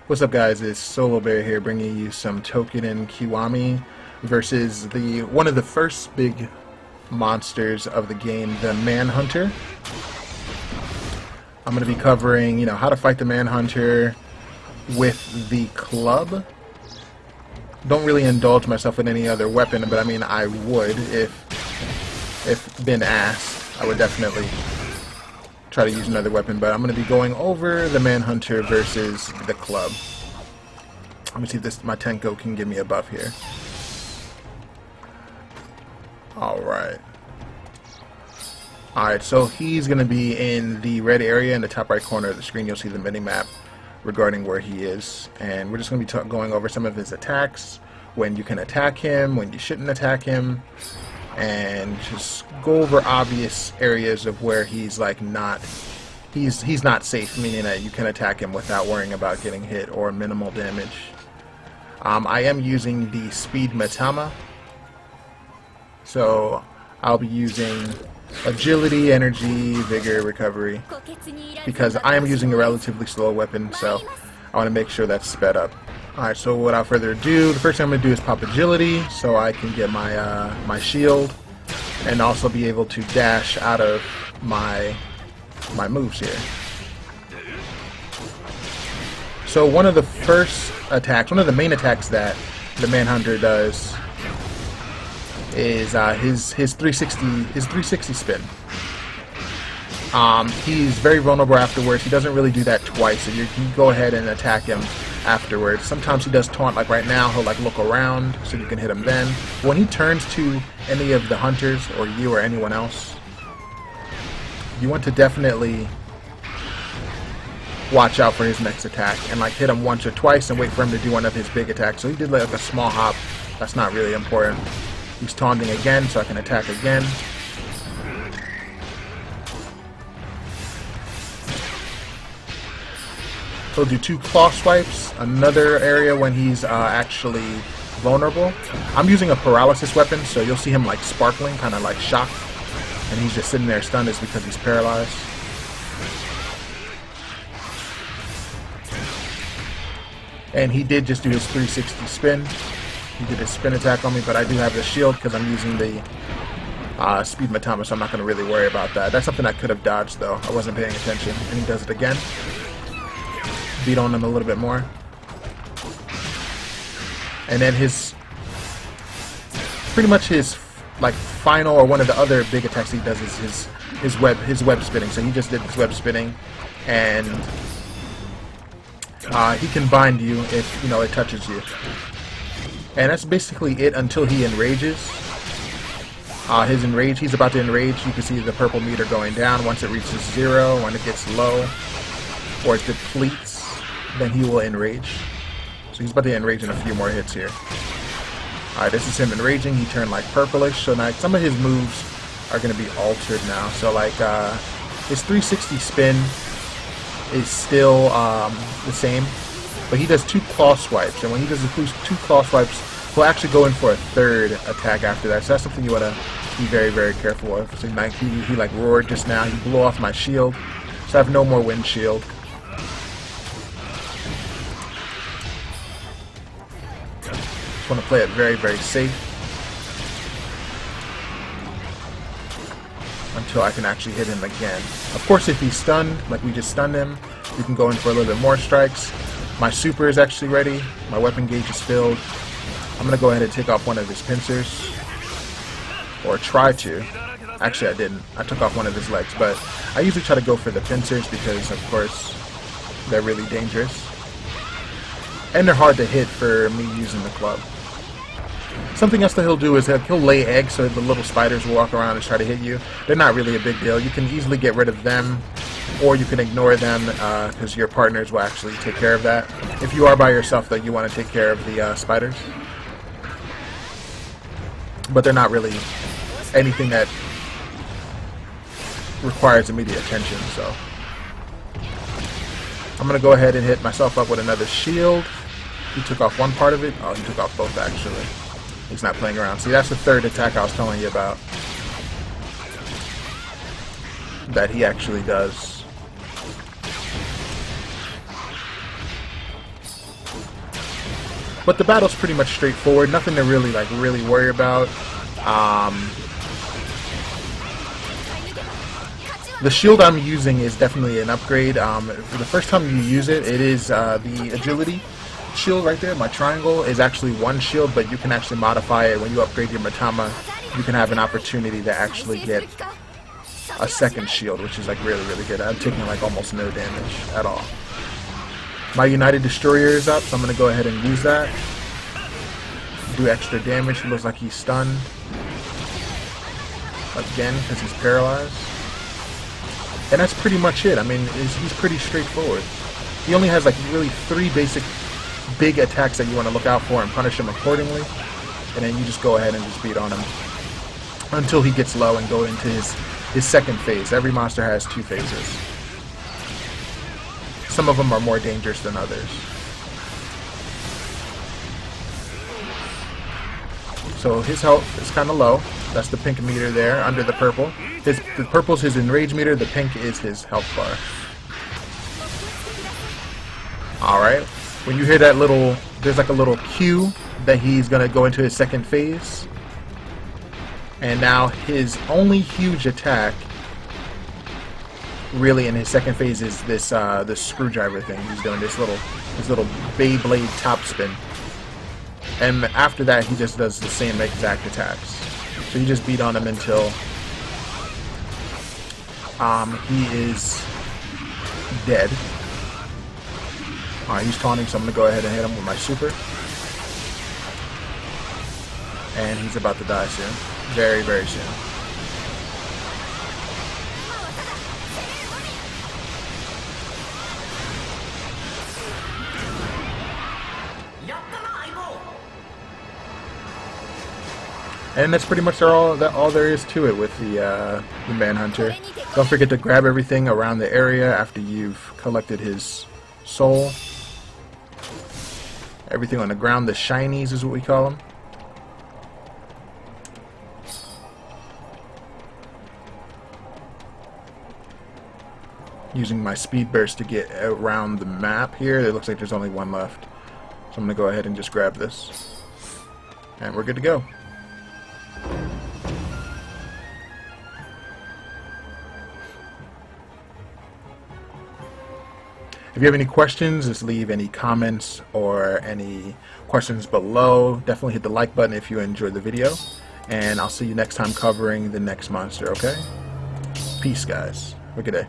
What's up, guys? It's Solobear here, bringing you some Toukiden Kiwami versus one of the first big monsters of the game, the Manhunter. I'm going to be covering, how to fight the Manhunter with the club. Don't really indulge myself with any other weapon, but I mean, I would if been asked. I would definitely try to use another weapon, but I'm going to be going over the Manhunter versus the club. Let me see if my Tenko can give me a buff here. Alright, so he's going to be in the red area in the top right corner of the screen. You'll see the mini-map regarding where he is, and we're just going to be going over some of his attacks, when you can attack him, when you shouldn't attack him, and just go over obvious areas of where he's like he's not safe, meaning that you can attack him without worrying about getting hit or minimal damage. I am using the Speed Matama, so I'll be using agility, energy, vigor, recovery, because I am using a relatively slow weapon, so I want to make sure that's sped up. Alright, so without further ado, the first thing I'm going to do is pop agility, so I can get my shield, and also be able to dash out of my moves here. So one of the first attacks, one of the main attacks that the Manhunter does is his 360 spin. He's very vulnerable afterwards. He doesn't really do that twice, so you can go ahead and attack him afterwards. Sometimes he does taunt, like right now, he'll like look around so you can hit him then. When he turns to any of the hunters, or you or anyone else, you want to definitely watch out for his next attack and like hit him once or twice and wait for him to do one of his big attacks. So he did like a small hop. That's not really important. He's taunting again, so I can attack again. He'll do 2 claw swipes, another area when he's actually vulnerable. I'm using a paralysis weapon, so you'll see him like sparkling, kind of like shocked, and he's just sitting there stunned. Is because he's paralyzed. And he did just do his 360 spin. He did his spin attack on me, but I do have the shield because I'm using the Speed Matama, so I'm not going to really worry about that. That's something I could have dodged, though. I wasn't paying attention. And he does it again. Beat on him a little bit more. And then pretty much his like final, or one of the other big attacks he does is his web spinning. So he just did his web spinning, and he can bind you if it touches you. And that's basically it until he enrages. He's about to enrage. You can see the purple meter going down. Once it reaches 0, when it gets low, or it depletes, then he will enrage. So he's about to enrage in a few more hits here. Alright, this is him enraging. He turned like purplish. So now some of his moves are going to be altered now. So like his 360 spin is still the same, but he does 2 claw swipes. And when he does the 2 claw swipes, he'll actually go in for a 3rd attack after that. So that's something you want to be very, very careful of. So like, he like roared just now. He blew off my shield. So I have no more wind shield. Just want to play it very, very safe until I can actually hit him again. Of course, if he's stunned, like we just stunned him, we can go in for a little bit more strikes. My super is actually ready. My weapon gauge is filled. I'm going to go ahead and take off one of his pincers. Or try to. Actually, I didn't. I took off one of his legs, but I usually try to go for the pincers because, of course, they're really dangerous. And they're hard to hit for me using the club. Something else that he'll do is he'll lay eggs, so the little spiders will walk around and try to hit you. They're not really a big deal. You can easily get rid of them, or you can ignore them because your partners will actually take care of that. If you are by yourself, though, you want to take care of the spiders. But they're not really anything that requires immediate attention, so I'm going to go ahead and hit myself up with another shield. He took off one part of it. Oh, he took off both, actually. He's not playing around. See, that's the 3rd attack I was telling you about that he actually does. But the battle's pretty much straightforward. Nothing to really worry about. The shield I'm using is definitely an upgrade. For the first time you use it, it is the agility shield right there. My triangle is actually one shield, but you can actually modify it when you upgrade your Matama. You can have an opportunity to actually get a second shield, which is like really good. I'm taking like almost no damage at all. My United Destroyer is up, so I'm going to go ahead and use that. Do extra damage. He looks like he's stunned. Again, because he's paralyzed. And that's pretty much it. I mean, he's pretty straightforward. He only has like really 3 basic big attacks that you want to look out for and punish him accordingly. And then you just go ahead and just beat on him until he gets low and go into his second phase. Every monster has 2 phases. Some of them are more dangerous than others. So his health is kind of low. That's the pink meter there under the purple. The purple's his enrage meter, the pink is his health bar. Alright, when you hear that little, there's like a little cue that he's going to go into his second phase. And now his only huge attack really in his second phase is this this screwdriver thing. He's doing this little Beyblade top spin. And after that he just does the same exact attacks. So you just beat on him until he is dead. Alright, he's taunting, so I'm going to go ahead and hit him with my super. And he's about to die soon. Very soon. And that's pretty much all there is to it with the Manhunter. Don't forget to grab everything around the area after you've collected his soul. Everything on the ground, the shinies is what we call them. Using my speed burst to get around the map here. It looks like there's only one left. So I'm going to go ahead and just grab this. And we're good to go. If you have any questions, just leave any comments or any questions below. Definitely hit the like button if you enjoyed the video. And I'll see you next time covering the next monster, okay? Peace, guys. Have a good day.